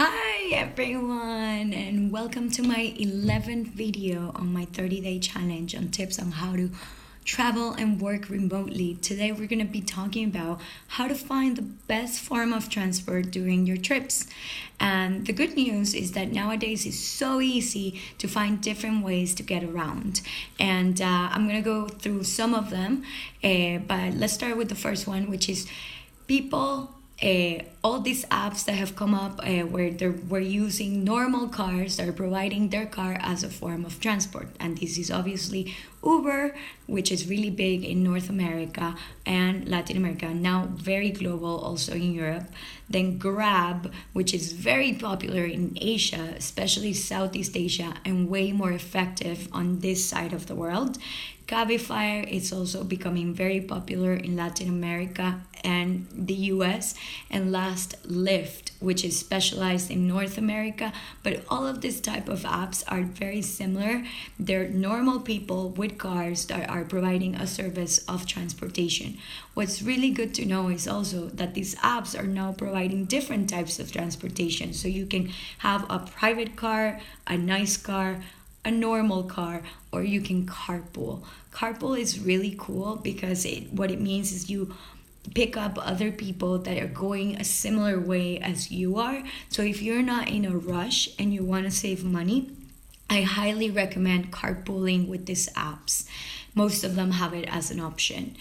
Hi everyone, and welcome to my 11th video on my 30-day challenge on tips on how to travel and work remotely. Today we're going to be talking about how to find the best form of transport during your trips. And the good news is that nowadays it's so easy to find different ways to get around. And I'm going to go through some of them, but let's start with the first one, which is people all these apps that have come up where we're using normal cars that are providing their car as a form of transport. And this is obviously Uber, which is really big in North America and Latin America, now very global also in Europe. Then Grab, which is very popular in Asia, especially Southeast Asia, and way more effective on this side of the world. CABIFY is also becoming very popular in Latin America and the US. And last, LYFT, which is specialized in North America. But all of these type of apps are very similar. They're normal people with cars that are providing a service of transportation. What's really good to know is also that these apps are now providing different types of transportation. So you can have a private car, a nice car, a normal car, or you can carpool. Carpool is really cool because what it means is you pick up other people that are going a similar way as you are. So if you're not in a rush and you want to save money, I highly recommend carpooling with these apps. Most of them have it as an option.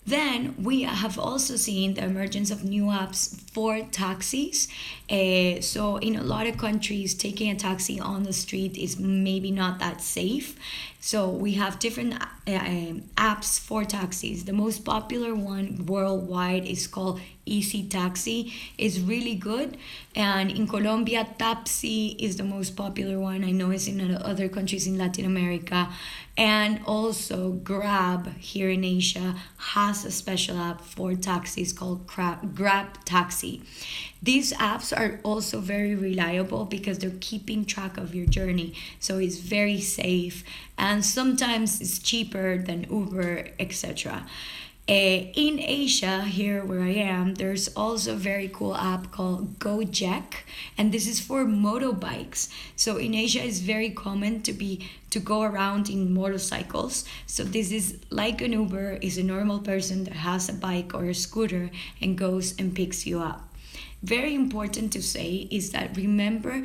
Then we have also seen the emergence of new apps for taxis. So in a lot of countries, taking a taxi on the street is maybe not that safe. So we have different apps for taxis. The most popular one worldwide is called Easy Taxi. It's really good. And in Colombia, Tappsi is the most popular one. I know it's in other countries in Latin America. And also Grab here in Asia has a special app for taxis called Grab Taxi. These apps are also very reliable because they're keeping track of your journey. So it's very safe and sometimes it's cheaper than Uber, etc. In Asia, here where I am, there's also a very cool app called Gojek, and this is for motorbikes. So in Asia, it's very common to go around in motorcycles. So this is like an Uber, is a normal person that has a bike or a scooter and goes and picks you up. Very important to say is that remember,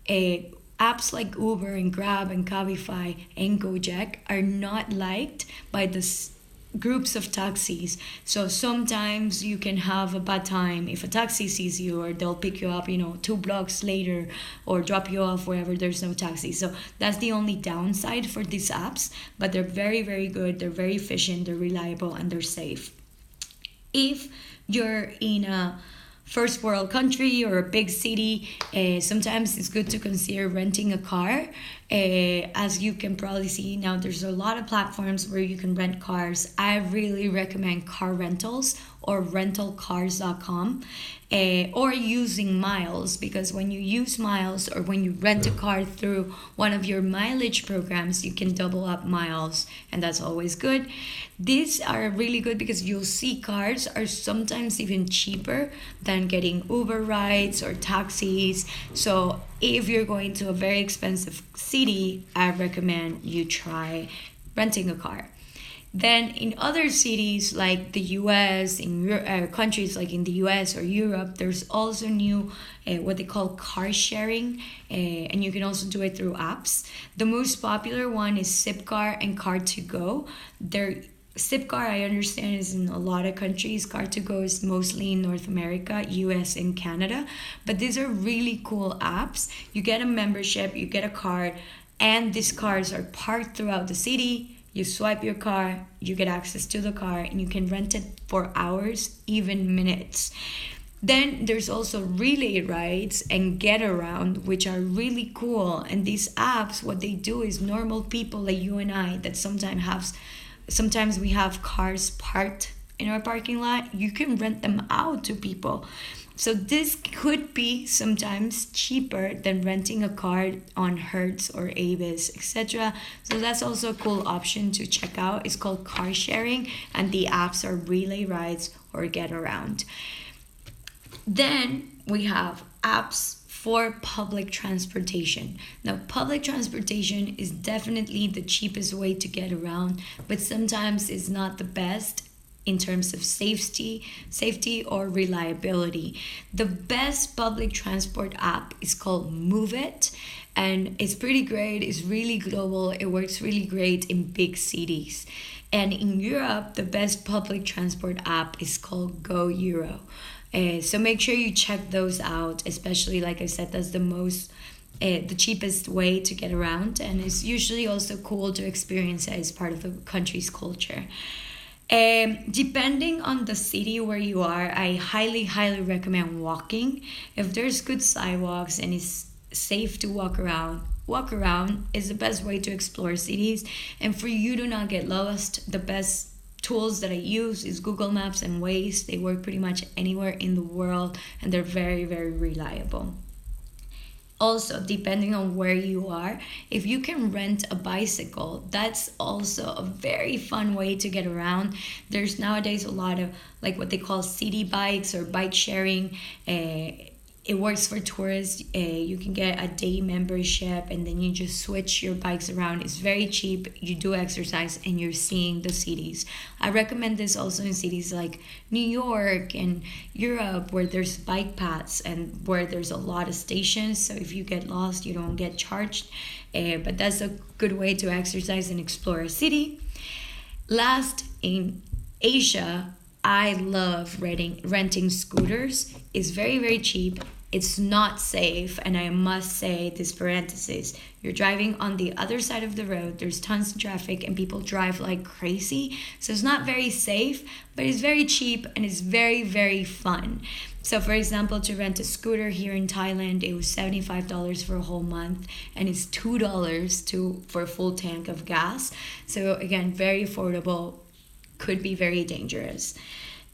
apps like Uber and Grab and Cabify and Gojek are not liked by the groups of taxis. So sometimes you can have a bad time if a taxi sees you, or they'll pick you up 2 blocks later or drop you off wherever there's no taxi. So that's the only downside for these apps, but they're very, very good. They're very efficient, they're reliable, and they're safe. If you're in a first world country or a big city, sometimes it's good to consider renting a car. As you can probably see now, there's a lot of platforms where you can rent cars. I really recommend car rentals or rentalcars.com, or using miles, because when you use miles or when you rent a car through one of your mileage programs, you can double up miles, and that's always good. These are really good because you'll see cars are sometimes even cheaper than getting Uber rides or taxis. So if you're going to a very expensive city, I recommend you try renting a car. Then in other cities like the US, in countries like in the US or Europe, there's also new what they call car sharing, and you can also do it through apps. The most popular one is Zipcar and Car2Go. Zipcar, I understand, is in a lot of countries. Car2Go is mostly in North America, US, and Canada. But these are really cool apps. You get a membership, you get a card, and these cars are parked throughout the city. You swipe your car, you get access to the car, and you can rent it for hours, even minutes. Then there's also relay rides and get around, which are really cool. And these apps, what they do is normal people like you and I that sometimes we have cars parked in our parking lot, you can rent them out to people. So this could be sometimes cheaper than renting a car on Hertz or Avis, etc. So that's also a cool option to check out. It's called car sharing, and the apps are relay rides or get around. Then we have apps for public transportation. Now, public transportation is definitely the cheapest way to get around, but sometimes it's not the best in terms of safety or reliability. The best public transport app is called Moovit, and it's pretty great. It's really global. It works really great in big cities. And in Europe, the best public transport app is called Go Euro. So make sure you check those out, especially, like I said, that's the cheapest way to get around, and it's usually also cool to experience it as part of the country's culture. Depending on the city where you are, I highly recommend walking. If there's good sidewalks and it's safe to walk around is the best way to explore cities. And for you to not get lost, the best tools that I use is Google Maps and Waze. They work pretty much anywhere in the world, and they're very reliable. Also, depending on where you are, if you can rent a bicycle, that's also a very fun way to get around. There's nowadays a lot of like what they call city bikes or bike sharing. It works for tourists. You can get a day membership and then you just switch your bikes around. It's very cheap. You do exercise and you're seeing the cities. I recommend this also in cities like New York and Europe, where there's bike paths and where there's a lot of stations. So if you get lost, you don't get charged. But that's a good way to exercise and explore a city. Last, in Asia, I love renting scooters. It's very cheap. It's not safe, and I must say this parenthesis. You're driving on the other side of the road. There's tons of traffic and people drive like crazy. So it's not very safe, but it's very cheap and it's very fun. So for example, to rent a scooter here in Thailand, it was $75 for a whole month, and it's $2 for a full tank of gas. So again, very affordable, could be very dangerous.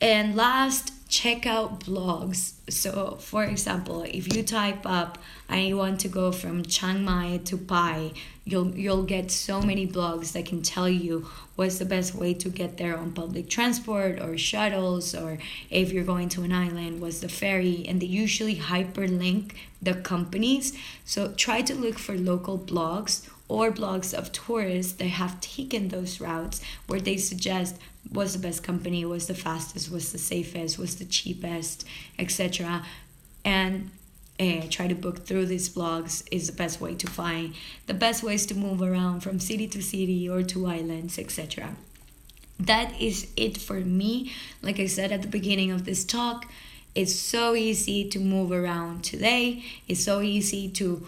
And last, check out blogs. So for example, if you type up, I want to go from Chiang Mai to Pai, you'll get so many blogs that can tell you what's the best way to get there on public transport or shuttles, or if you're going to an island, what's the ferry, and they usually hyperlink the companies. So try to look for local blogs or blogs of tourists that have taken those routes, where they suggest what's the best company, what's the fastest, what's the safest, what's the cheapest, etc. And try to book through these blogs is the best way to find the best ways to move around from city to city or to islands, etc. That is it for me. Like I said at the beginning of this talk, it's so easy to move around today. It's so easy to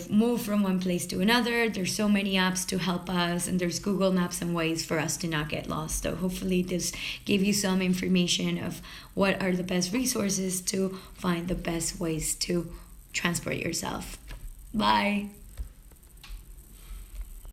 move from one place to another. There's so many apps to help us, and there's Google Maps and Waze for us to not get lost. So hopefully this gave you some information of what are the best resources to find the best ways to transport yourself. Bye.